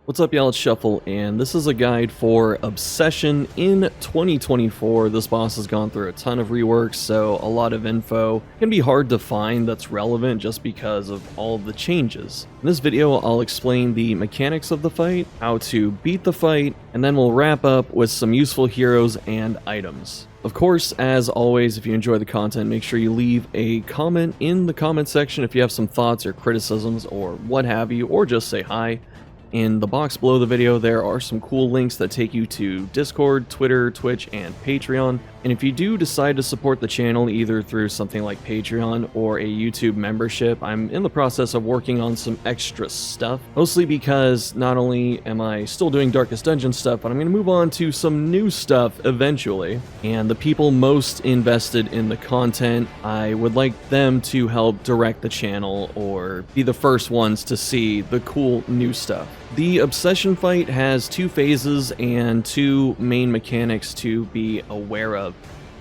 What's up, y'all? It's Shuffle, and this is a guide for Obsession in 2024. This boss has gone through a ton of reworks, so a lot of info can be hard to find that's relevant just because of all of the changes. In this video, I'll explain the mechanics of the fight, how to beat the fight, and then we'll wrap up with some useful heroes and items. Of course, as always, if you enjoy the content, make sure you leave a comment in the comment section if you have some thoughts or criticisms or what have you, or just say hi. In the box below the video, there are some cool links that take you to Discord, Twitter, Twitch, and Patreon. And if you do decide to support the channel either through something like Patreon or a YouTube membership, I'm in the process of working on some extra stuff. Mostly because not only am I still doing Darkest Dungeon stuff, but I'm going to move on to some new stuff eventually. And the people most invested in the content, I would like them to help direct the channel or be the first ones to see the cool new stuff. The Obsession fight has two phases and two main mechanics to be aware of.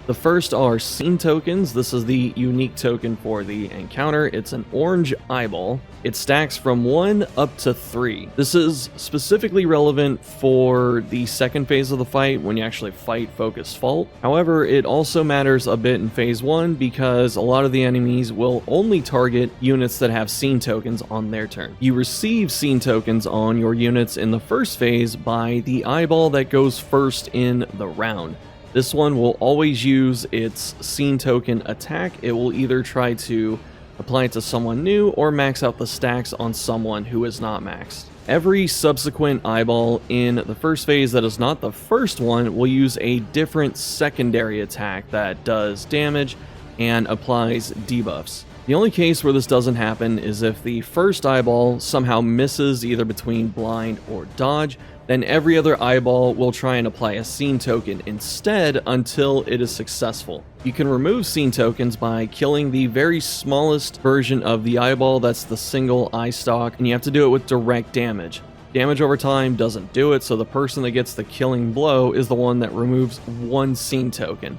The first are scene tokens. This is the unique token for the encounter. It's an orange eyeball. It stacks from 1 up to 3. This is specifically relevant for the second phase of the fight when you actually fight Focus Fault. However, it also matters a bit in phase 1 because a lot of the enemies will only target units that have scene tokens on their turn. You receive scene tokens on your units in the first phase by the eyeball that goes first in the round. This one will always use its scene token attack. It will either try to apply it to someone new or max out the stacks on someone who is not maxed. Every subsequent eyeball in the first phase that is not the first one will use a different secondary attack that does damage and applies debuffs. The only case where this doesn't happen is if the first eyeball somehow misses either between blind or dodge, then every other eyeball will try and apply a scene token instead until it is successful. You can remove scene tokens by killing the very smallest version of the eyeball, that's the single eye stalk, and you have to do it with direct damage. Damage over time doesn't do it, so the person that gets the killing blow is the one that removes one scene token.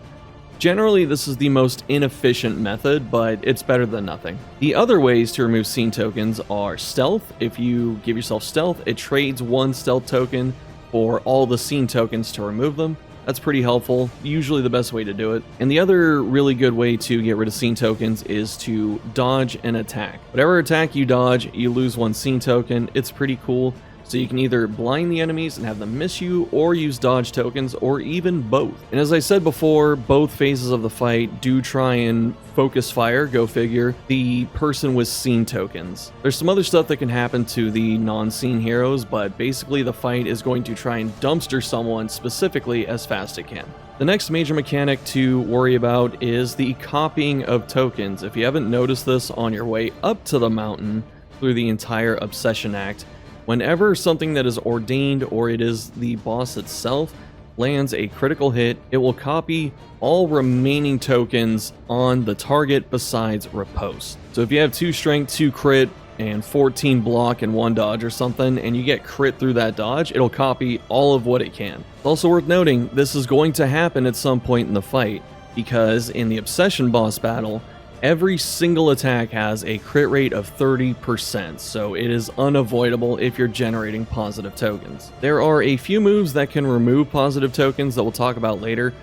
Generally, this is the most inefficient method, but it's better than nothing. The other ways to remove scene tokens are stealth. If you give yourself stealth, it trades one stealth token for all the scene tokens to remove them. That's pretty helpful, usually the best way to do it. And the other really good way to get rid of scene tokens is to dodge an attack. Whatever attack you dodge, you lose one scene token. It's pretty cool. So you can either blind the enemies and have them miss you, or use dodge tokens, or even both. And as I said before, both phases of the fight do try and focus fire, go figure, the person with scene tokens. There's some other stuff that can happen to the non-scene heroes, but basically the fight is going to try and dumpster someone specifically as fast as it can. The next major mechanic to worry about is the copying of tokens. If you haven't noticed this on your way up to the mountain through the entire Obsession Act, whenever something that is ordained or it is the boss itself lands a critical hit, it will copy all remaining tokens on the target besides riposte. So if you have 2 strength, 2 crit, and 14 block and 1 dodge or something, and you get crit through that dodge, it'll copy all of what it can. It's also worth noting, this is going to happen at some point in the fight, because in the Obsession boss battle, every single attack has a crit rate of 30%, so it is unavoidable if you're generating positive tokens. There are a few moves that can remove positive tokens that we'll talk about later,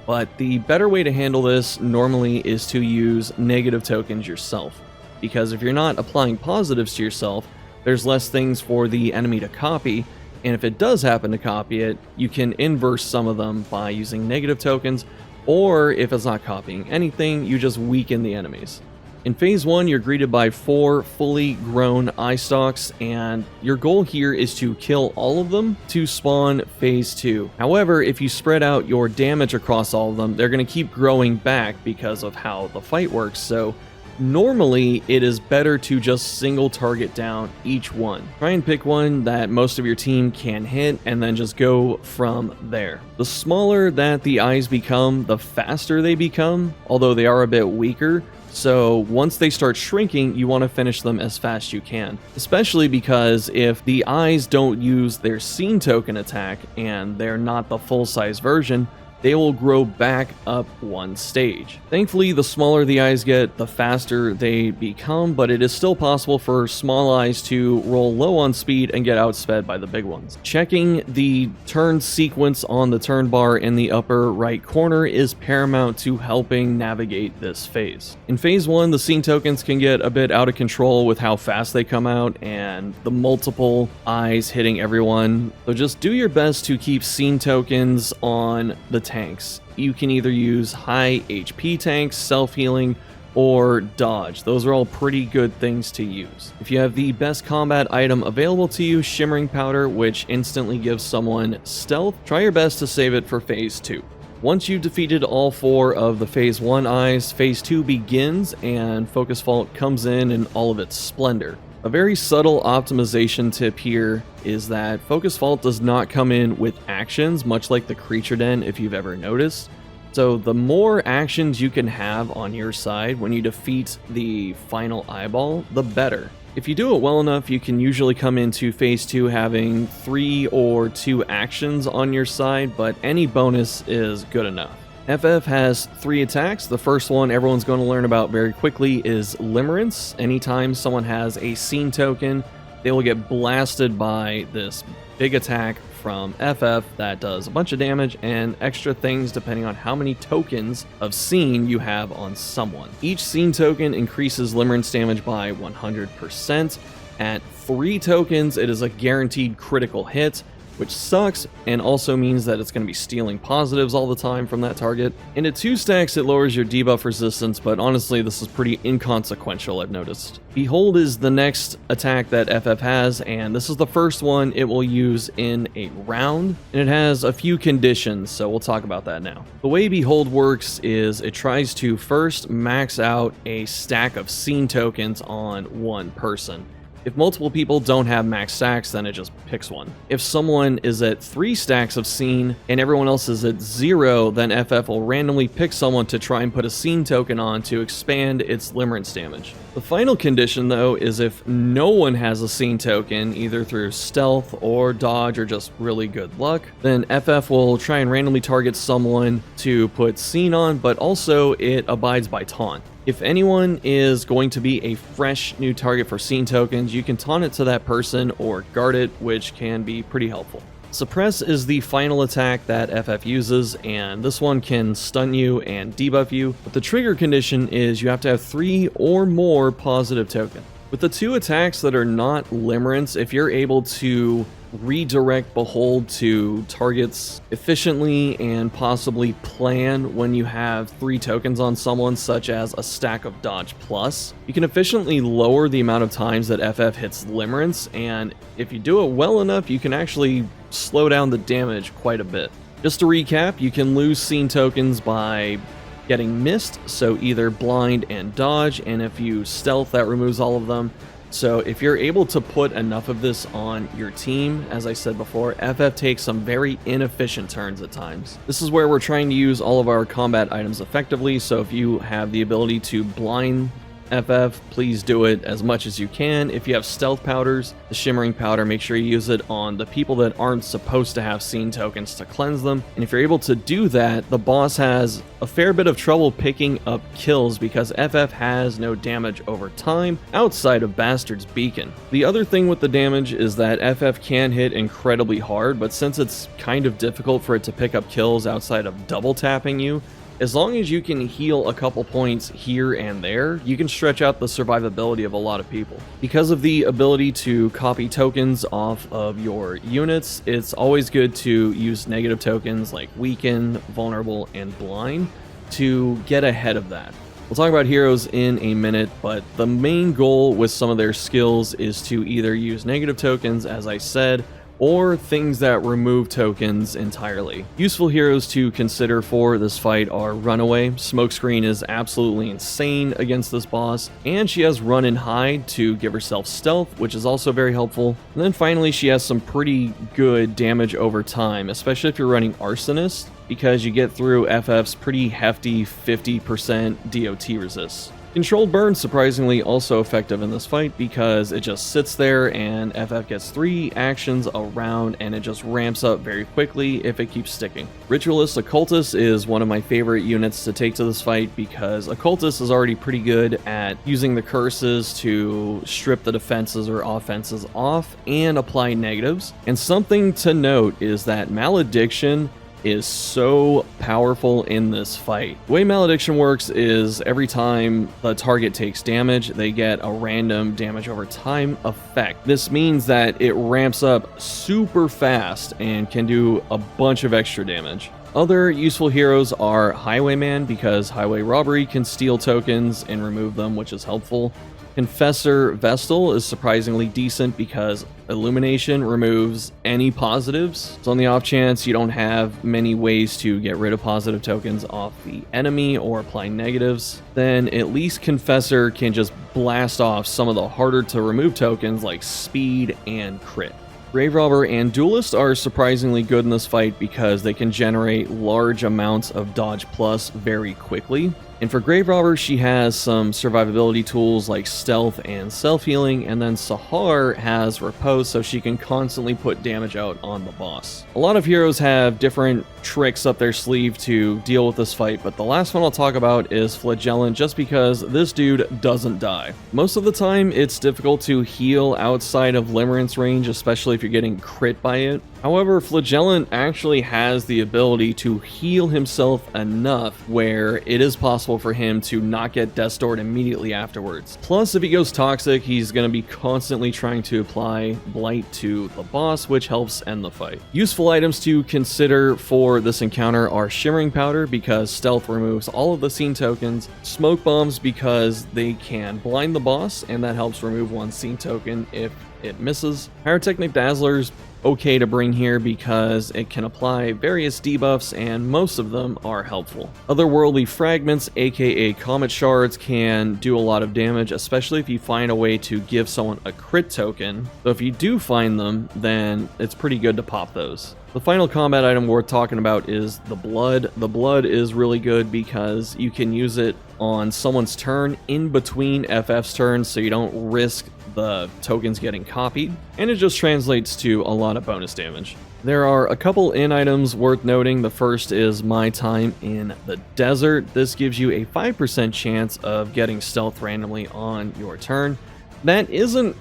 but the better way to handle this normally is to use negative tokens yourself, because if you're not applying positives to yourself, there's less things for the enemy to copy, and if it does happen to copy it, you can inverse some of them by using negative tokens, or if it's not copying anything, you just weaken the enemies. In phase 1, you're greeted by 4 fully grown eye stalks, and your goal here is to kill all of them to spawn phase 2. However, if you spread out your damage across all of them, they're going to keep growing back because of how the fight works, so normally it is better to just single target down each one. Try and pick one that most of your team can hit and then just go from there. The smaller that the eyes become, the faster they become, although they are a bit weaker. So once they start shrinking, you want to finish them as fast as you can. Especially because if the eyes don't use their scene token attack and they're not the full size version, they will grow back up one stage. Thankfully, the smaller the eyes get, the faster they become, but it is still possible for small eyes to roll low on speed and get outsped by the big ones. Checking the turn sequence on the turn bar in the upper right corner is paramount to helping navigate this phase. In phase 1, the scene tokens can get a bit out of control with how fast they come out and the multiple eyes hitting everyone, so just do your best to keep scene tokens on the tanks. You can either use high HP tanks, self-healing, or dodge. Those are all pretty good things to use. If you have the best combat item available to you, Shimmering Powder, which instantly gives someone stealth, try your best to save it for phase 2. Once you've defeated all 4 of the phase 1 eyes, phase 2 begins and Focus Fault comes in all of its splendor. A very subtle optimization tip here is that Focus Fault does not come in with actions, much like the Creature Den if you've ever noticed. So the more actions you can have on your side when you defeat the final eyeball, the better. If you do it well enough, you can usually come into phase 2 having 3 or 2 actions on your side, but any bonus is good enough. FF has 3 attacks. The first one everyone's going to learn about very quickly is Limerence. Anytime someone has a scene token, they will get blasted by this big attack from FF that does a bunch of damage and extra things depending on how many tokens of scene you have on someone. Each scene token increases Limerence damage by 100%. At 3 tokens, it is a guaranteed critical hit, which sucks and also means that it's going to be stealing positives all the time from that target. And at 2 stacks, it lowers your debuff resistance, but honestly, this is pretty inconsequential, I've noticed. Behold is the next attack that FF has, and this is the first one it will use in a round, and it has a few conditions, so we'll talk about that now. The way Behold works is it tries to first max out a stack of scene tokens on one person. If multiple people don't have max stacks, then it just picks one. If someone is at 3 stacks of scene and everyone else is at 0, then FF will randomly pick someone to try and put a scene token on to expand its Limerence damage. The final condition, though, is if no one has a scene token, either through stealth or dodge or just really good luck, then FF will try and randomly target someone to put scene on, but also it abides by taunt. If anyone is going to be a fresh new target for scene tokens, you can taunt it to that person or guard it, which can be pretty helpful. Suppress is the final attack that FF uses, and this one can stun you and debuff you, but the trigger condition is you have to have 3 or more positive tokens. With the 2 attacks that are not Limerence, if you're able to redirect Behold to targets efficiently and possibly plan when you have 3 tokens on someone, such as a stack of Dodge Plus, you can efficiently lower the amount of times that FF hits Limerence, and if you do it well enough, you can actually slow down the damage quite a bit. Just to recap, you can lose scene tokens by getting missed, so either blind and dodge, and if you stealth, that removes all of them. So if you're able to put enough of this on your team, as I said before, FF takes some very inefficient turns at times. This is where we're trying to use all of our combat items effectively, so if you have the ability to blind FF, please do it as much as you can. If you have stealth powders, the shimmering powder, make sure you use it on the people that aren't supposed to have scene tokens to cleanse them. And if you're able to do that, the boss has a fair bit of trouble picking up kills because FF has no damage over time outside of Bastard's Beacon. The other thing with the damage is that FF can hit incredibly hard, but since it's kind of difficult for it to pick up kills outside of double tapping you, as long as you can heal a couple points here and there, you can stretch out the survivability of a lot of people. Because of the ability to copy tokens off of your units, it's always good to use negative tokens like Weaken, Vulnerable, and Blind to get ahead of that. We'll talk about heroes in a minute, but the main goal with some of their skills is to either use negative tokens, as I said, or things that remove tokens entirely. Useful heroes to consider for this fight are Runaway. Smokescreen is absolutely insane against this boss, and she has Run and Hide to give herself stealth, which is also very helpful. And then finally, she has some pretty good damage over time, especially if you're running Arsonist, because you get through FF's pretty hefty 50% DOT resist. Controlled burn surprisingly also effective in this fight because it just sits there and FF gets 3 actions around and it just ramps up very quickly if it keeps sticking. Ritualist Occultist is one of my favorite units to take to this fight because Occultist is already pretty good at using the curses to strip the defenses or offenses off and apply negatives. And something to note is that Malediction is so powerful in this fight. The way Malediction works is every time the target takes damage, they get a random damage over time effect. This means that it ramps up super fast and can do a bunch of extra damage. Other useful heroes are Highwayman because highway robbery can steal tokens and remove them, which is helpful. Confessor Vestal is surprisingly decent because Illumination removes any positives. So on the off chance you don't have many ways to get rid of positive tokens off the enemy or apply negatives, then at least Confessor can just blast off some of the harder to remove tokens like speed and crit. Grave Robber and Duelist are surprisingly good in this fight because they can generate large amounts of dodge plus very quickly. And for Grave Robber, she has some survivability tools like stealth and self-healing, and then Sahar has repose so she can constantly put damage out on the boss. A lot of heroes have different tricks up their sleeve to deal with this fight, but the last one I'll talk about is Flagellant just because this dude doesn't die. Most of the time, it's difficult to heal outside of Limerence range, especially if you're getting crit by it. However, Flagellant actually has the ability to heal himself enough where it is possible for him to not get Death's Door immediately afterwards. Plus, if he goes toxic, he's going to be constantly trying to apply Blight to the boss, which helps end the fight. Useful items to consider for this encounter are Shimmering Powder because stealth removes all of the scene tokens, Smoke Bombs because they can blind the boss and that helps remove one scene token if it misses. Pyrotechnic Dazzler's okay to bring here because it can apply various debuffs and most of them are helpful. Otherworldly Fragments, aka Comet Shards, can do a lot of damage, especially if you find a way to give someone a crit token. So if you do find them, then it's pretty good to pop those. The final combat item worth talking about is the Blood. The Blood is really good because you can use it on someone's turn in between FF's turns so you don't risk the tokens getting copied, and it just translates to a lot of bonus damage. There are a couple in items worth noting. The first is My Time in the Desert. This gives you a 5% chance of getting stealth randomly on your turn. That isn't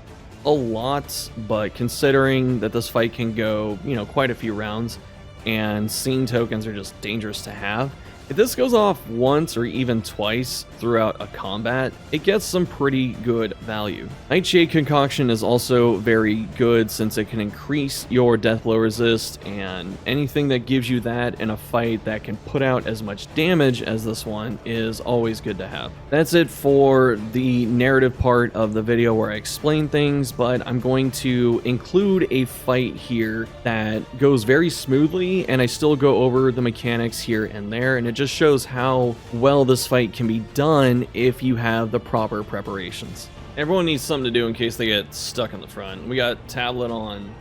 a lot, but considering that this fight can go, quite a few rounds, and scene tokens are just dangerous to have, if this goes off once or even twice throughout a combat, it gets some pretty good value. Nightshade Concoction is also very good since it can increase your death blow resist, and anything that gives you that in a fight that can put out as much damage as this one is always good to have. That's it for the narrative part of the video where I explain things, but I'm going to include a fight here that goes very smoothly, and I still go over the mechanics here and there, and it just shows how well this fight can be done if you have the proper preparations. Everyone needs something to do in case they get stuck in the front. We got tablet on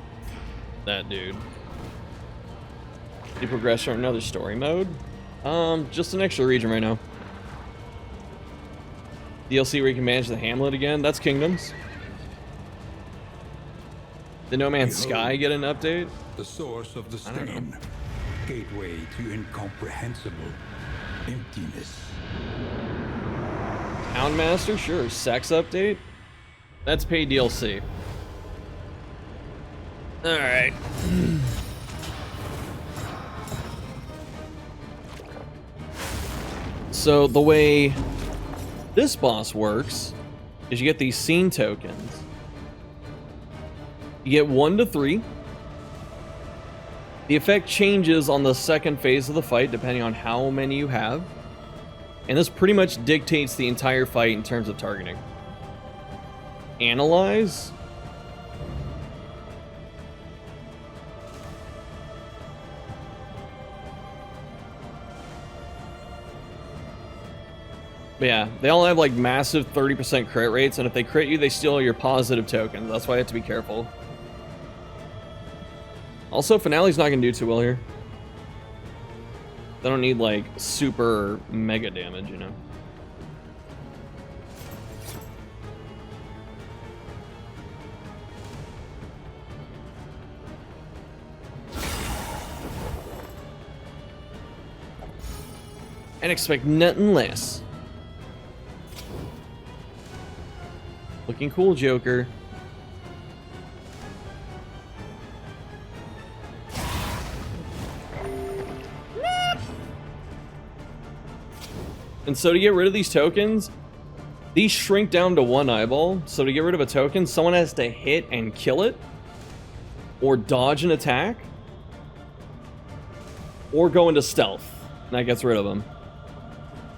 that dude. You progress from another story mode. Just an extra region right now. DLC where you can manage the Hamlet again. That's Kingdoms. Did No Man's Sky get an update? The source of the stain. Gateway to incomprehensible emptiness. Houndmaster, sure. Sex update? That's paid DLC. Alright. So the way this boss works is you get these scene tokens. You get 1 to 3. The effect changes on the second phase of the fight depending on how many you have. And this pretty much dictates the entire fight in terms of targeting. Analyze. But yeah, they all have like massive 30% crit rates, and if they crit you, they steal your positive tokens. That's why you have to be careful. Also, Finale's not going to do too well here. They don't need, like, super mega damage, and expect nothing less. Looking cool, Joker. And so to get rid of these tokens, these shrink down to 1 eyeball. So to get rid of a token, someone has to hit and kill it, or dodge an attack, or go into stealth. And that gets rid of them.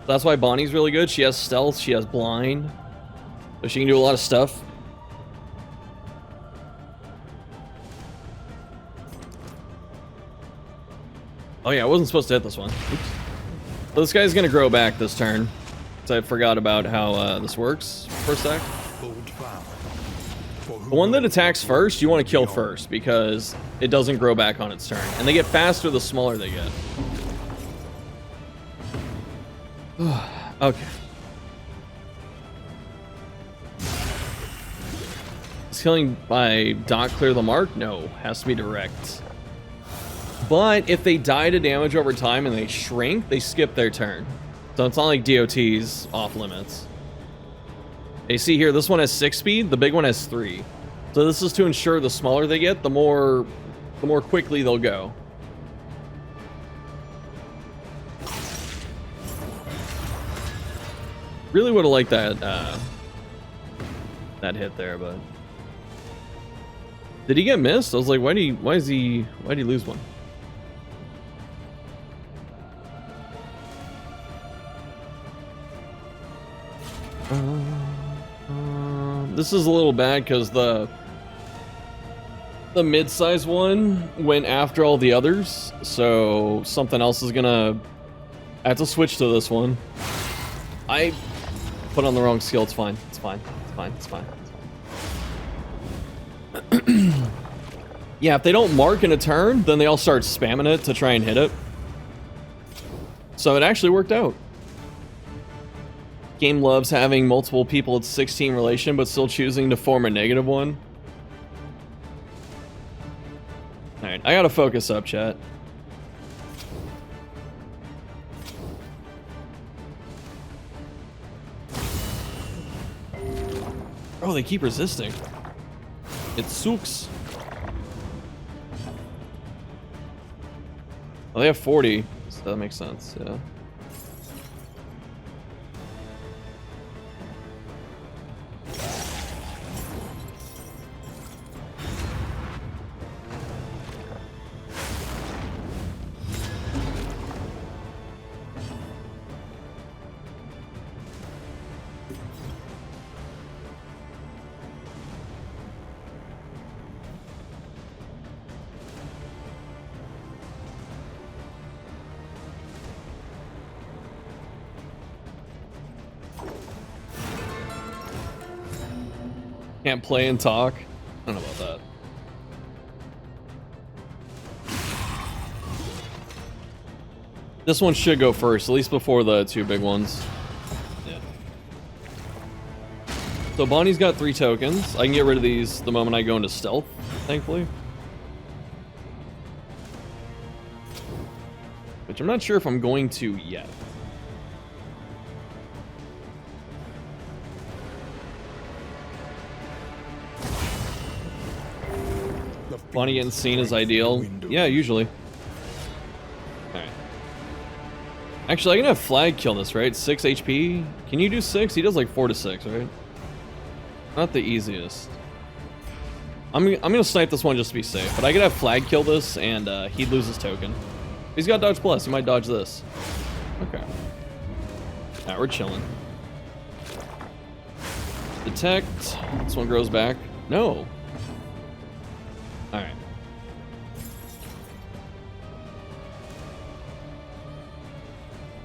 That's why Bonnie's really good. She has stealth, she has blind, so she can do a lot of stuff. Oh yeah, I wasn't supposed to hit this one. Oops. So this guy's gonna grow back this turn. So I forgot about how this works for a sec. The one that attacks first, you want to kill first because it doesn't grow back on its turn. And they get faster the smaller they get. Okay. Is killing by dot clear the mark? No, has to be direct. But if they die to damage over time and they shrink, they skip their turn. So it's not like DOT's off limits. You see here, this one has 6 speed, the big one has 3. So this is to ensure the smaller they get, the more quickly they'll go. Really would have liked that that hit there, but did he get missed? I was like, why did he lose one? This is a little bad because the mid-size one went after all the others, so something else is gonna have to switch to this one. I put on the wrong skill. It's fine. It's fine. It's fine. It's fine. It's fine. Yeah, if they don't mark in a turn, then they all start spamming it to try and hit it. So it actually worked out. Game loves having multiple people at 16 relation, but still choosing to form a negative one. Alright, I gotta focus up, chat. Oh, they keep resisting. It sucks. Oh, they have 40, so that makes sense, yeah. Can't play and talk. I don't know about that. This one should go first, at least before the 2 big ones. Yeah. So Bonnie's got 3 tokens. I can get rid of these the moment I go into stealth, thankfully. Which I'm not sure if I'm going to yet. Bonnie getting seen is ideal. Yeah, usually. Alright. Actually, I can have Flag kill this, right? 6 HP. Can you do 6? He does like 4 to 6, right? Not the easiest. I'm gonna snipe this one just to be safe, but I could have Flag kill this and he'd lose his token. He's got dodge plus, he might dodge this. Okay. Alright, we're chilling. Detect. This one grows back. No. Alright.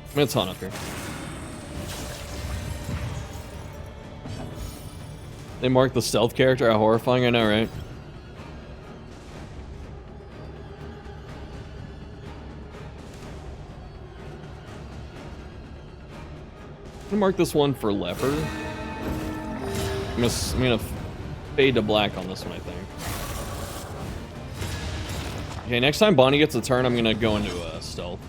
I'm gonna taunt up here. They marked the stealth character. How horrifying, I know, right? I'm gonna mark this one for leopard. I'm gonna fade to black on this one, I think. Okay, next time Bonnie gets a turn, I'm gonna go into stealth.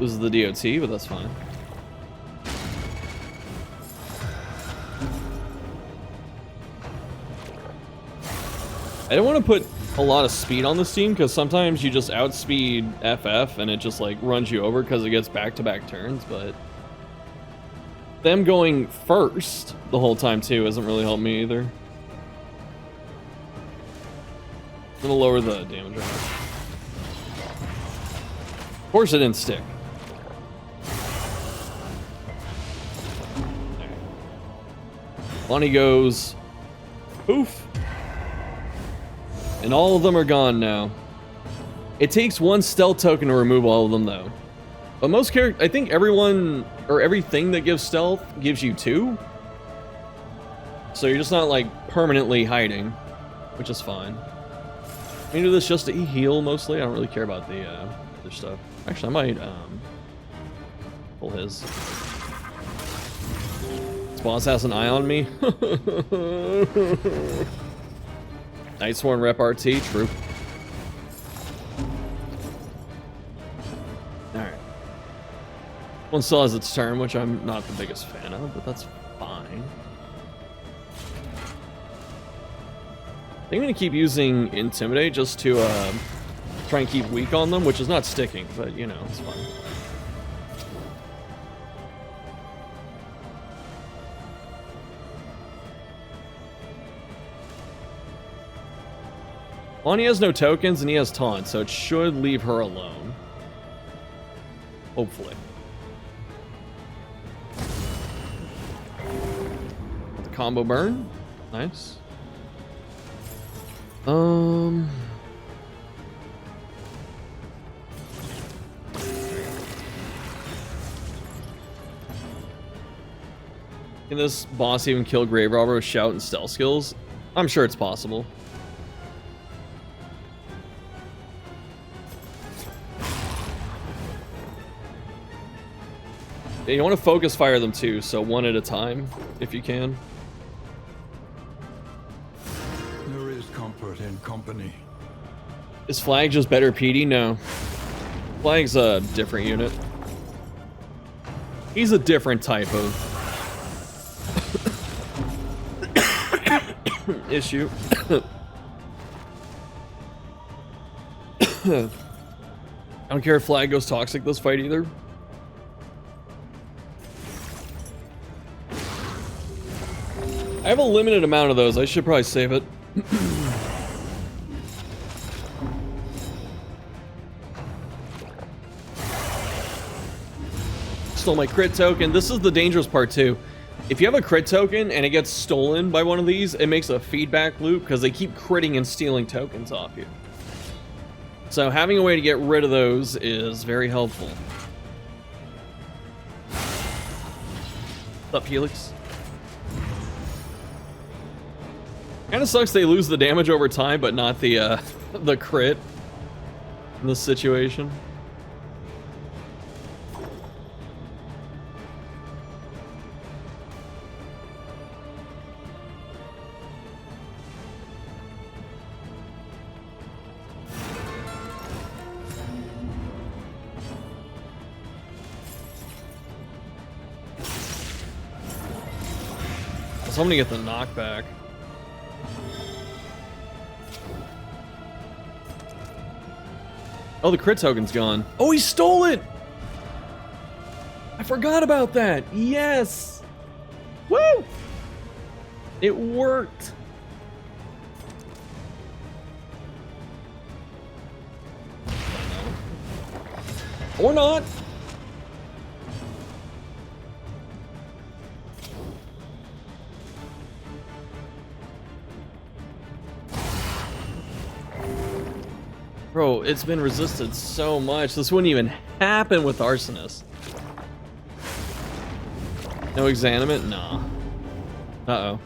Loses the DOT, but that's fine. I don't want to put a lot of speed on this team because sometimes you just outspeed FF and it just like runs you over because it gets back-to-back turns, but them going first the whole time too hasn't really helped me either. I'm gonna lower the damage right now. Of course it didn't stick. Bonnie goes poof. And all of them are gone now. It takes one stealth token to remove all of them though. But most characters, I think everyone, or everything that gives stealth gives you 2. So you're just not like permanently hiding, which is fine. I'm gonna do this just to heal mostly. I don't really care about the other stuff. Actually, I might pull his. This boss has an eye on me. Nightsworn rep RT, true. Alright. One still has its turn, which I'm not the biggest fan of, but that's fine. I think I'm gonna keep using Intimidate just to try and keep weak on them, which is not sticking, but you know, it's fine. Lonnie has no tokens and he has taunt, so it should leave her alone. Hopefully. The combo burn. Nice. Can this boss even kill Grave Robber with shout and stealth skills? I'm sure it's possible. Yeah, you want to focus fire them too, so one at a time, if you can. There is comfort in company. Is Flag just better PD? No. Flag's a different unit. He's a different type of issue. I don't care if Flag goes toxic this fight either. I have a limited amount of those. I should probably save it. Stole my crit token. This is the dangerous part too. If you have a crit token and it gets stolen by one of these, it makes a feedback loop because they keep critting and stealing tokens off you. So having a way to get rid of those is very helpful. What's up, Helix? Kind of sucks they lose the damage over time, but not the the crit in this situation. So I'm gonna get the knockback. Oh, the crit token's gone. Oh, he stole it! I forgot about that. Yes! Woo! It worked. Or not. Bro, it's been resisted so much. This wouldn't even happen with Arsonist. No exanimate? Nah. Uh-oh.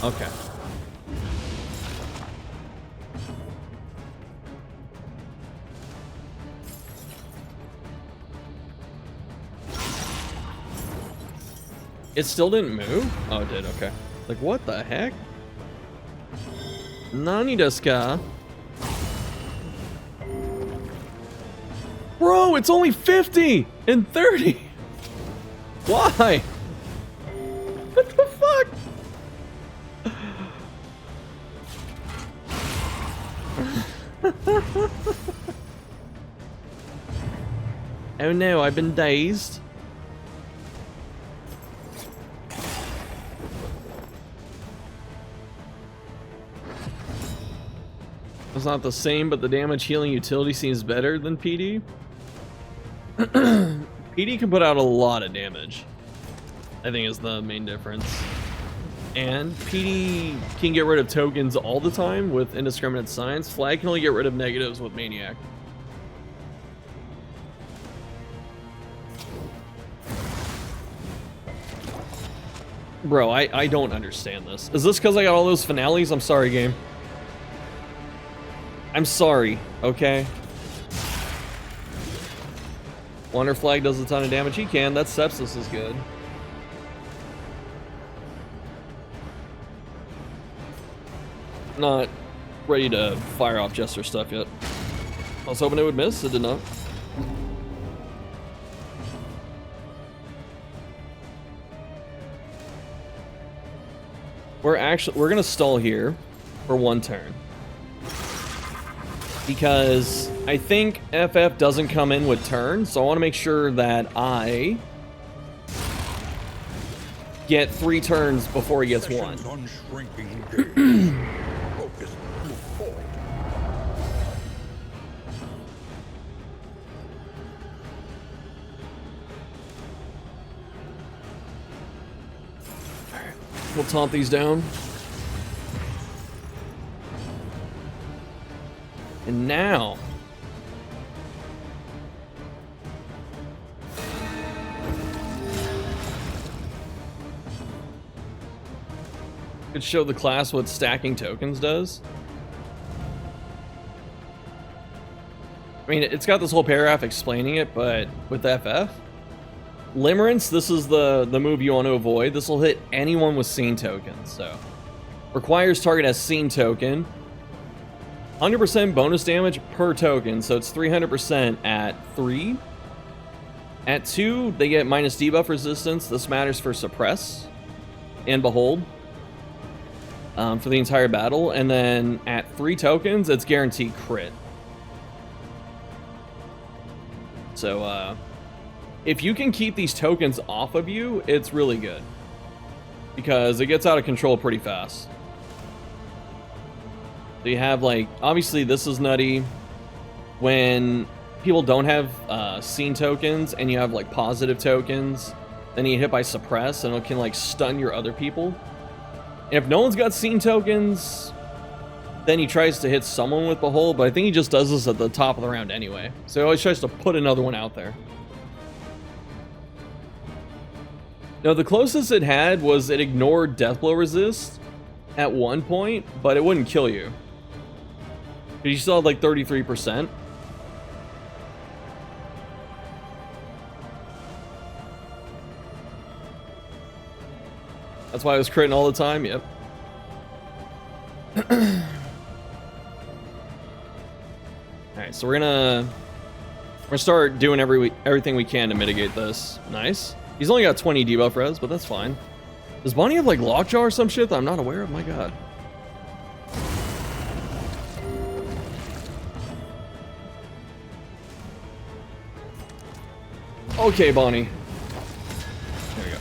Okay. It still didn't move? Oh, it did, okay. Like, what the heck? Nani desu ka? Bro! No, it's only 50 and 30. Why? What the fuck? Oh no, I've been dazed. It's not the same, but the damage healing utility seems better than PD. PD can put out a lot of damage, I think, is the main difference. And PD can get rid of tokens all the time with Indiscriminate Science. Flag can only get rid of negatives with Maniac. Bro, I don't understand this. Is this because I got all those finales? I'm sorry, game. I'm sorry, okay? Wonder Flag does a ton of damage. He can. That Sepsis is good. Not ready to fire off Jester stuff yet. I was hoping it would miss. It did not. We're gonna stall here for one turn, because I think FF doesn't come in with turns, so I want to make sure that I get 3 turns before he gets 1. We'll taunt these down. And now, could show the class what stacking tokens does. I mean, it's got this whole paragraph explaining it, but with FF, Limerence, this is the move you want to avoid. This will hit anyone with scene tokens. So, requires target has scene token. 100% bonus damage per token, so it's 300% at 3. At 2, they get minus debuff resistance. This matters for Suppress and Behold for the entire battle. And then at 3 tokens, it's guaranteed crit. So, if you can keep these tokens off of you, it's really good, because it gets out of control pretty fast. So you have, like, obviously this is nutty when people don't have scene tokens and you have like positive tokens, then you get hit by Suppress and it can like stun your other people. And if no one's got scene tokens, then he tries to hit someone with Behold, but I think he just does this at the top of the round anyway. So he always tries to put another one out there. Now, the closest it had was it ignored Deathblow resist at one point, but it wouldn't kill you. You still had like 33%. That's why I was critting all the time, yep. Alright, so we're gonna start doing everything we can to mitigate this. Nice. He's only got 20 debuff res, but that's fine. Does Bonnie have like Lockjaw or some shit that I'm not aware of? My god. Okay, Bonnie. There we go.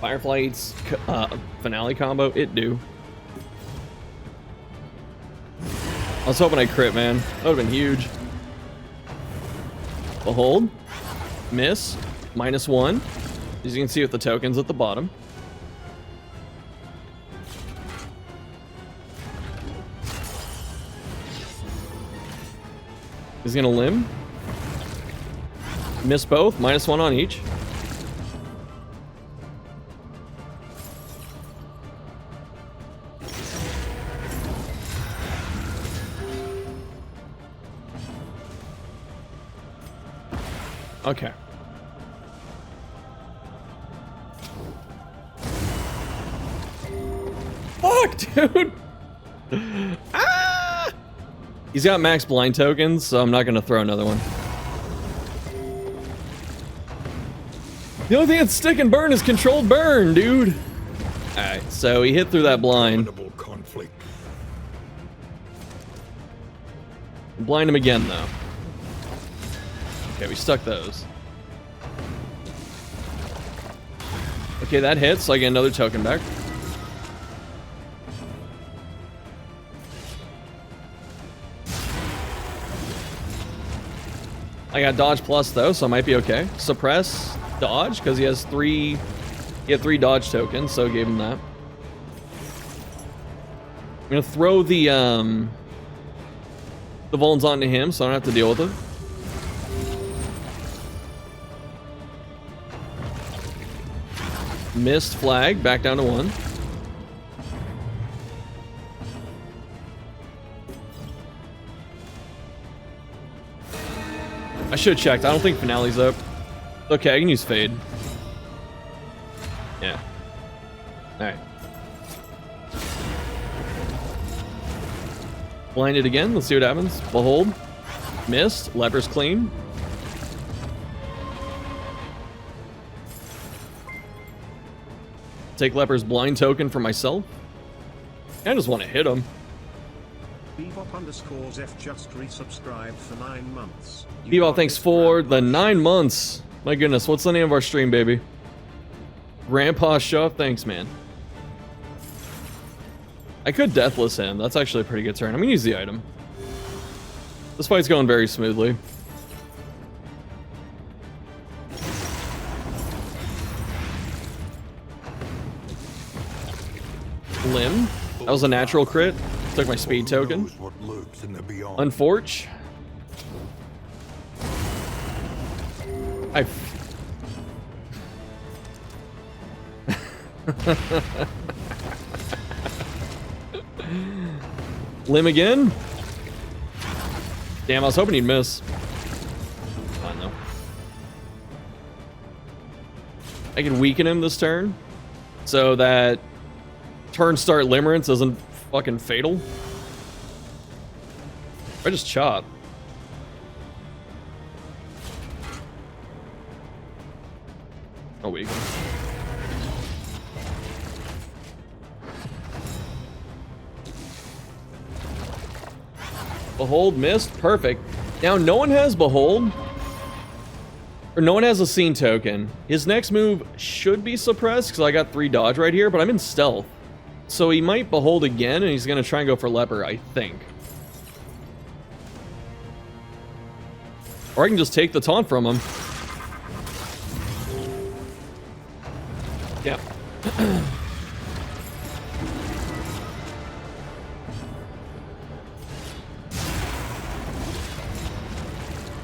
Firefly eats finale combo. It do. I was hoping I crit, man. That would have been huge. Behold. Miss. -1. As you can see with the tokens at the bottom. He's gonna limb. Miss both. -1 on each. Okay. Fuck, dude! Ah! He's got max blind tokens, so I'm not going to throw another one. The only thing that's stick and burn is controlled burn, dude. Alright, so he hit through that blind. Blind him again, though. Okay, we stuck those. Okay, that hits, so I get another token back. I got dodge plus though, so I might be okay. Suppress, dodge, because he has three. He had 3 dodge tokens, so gave him that. I'm gonna throw the Vulns onto him, so I don't have to deal with it. Missed flag, back down to 1. I should have checked. I don't think finale's up. Okay, I can use fade. Yeah. Alright. Blinded again. Let's see what happens. Behold. Missed. Leper's clean. Take Leper's blind token for myself. I just want to hit him. Bebop_F just resubscribed for 9 months. Bebop, thanks for the 9 months. My goodness, what's the name of our stream, baby? Grandpa Shove, thanks, man. I could Deathless him. That's actually a pretty good turn. I'm gonna use the item. This fight's going very smoothly. Limb. That was a natural crit. Took my speed token. Unforge. Limb again. Damn, I was hoping he'd miss. Fine though. I can weaken him this turn, so that turn start Limerence isn't fucking fatal. I just chop. Oh, weak. Behold, missed. Perfect. Now, no one has Behold. Or no one has a Scene token. His next move should be suppressed, because I got 3 dodge right here, but I'm in stealth. So he might Behold again, and he's going to try and go for Leper, I think. Or I can just take the taunt from him. Yeah.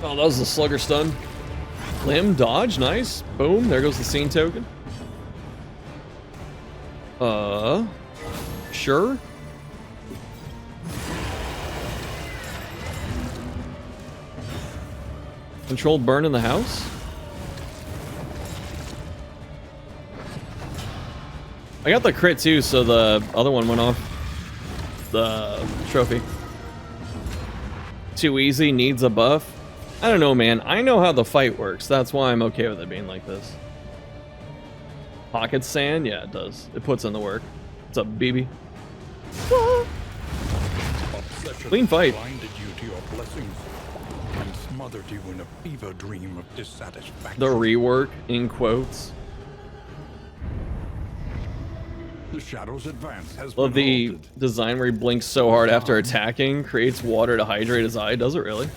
Oh, that was the Slugger stun. Limb, dodge, nice. Boom, there goes the Scene token. Sure. Controlled burn in the house. I got the crit too, so the other one went off the trophy. Too easy, needs a buff. I don't know, man. I know how the fight works. That's why I'm okay with it being like this. Pocket sand? Yeah, it does. It puts in the work. What's up, BB? Clean fight. Blinded you to your blessings and smothered you in a fever dream of dissatisfaction. The rework, in quotes. The Shadow's advance has Love been the halted. design where he blinks so hard after attacking, creates water to hydrate his eye. Does it really?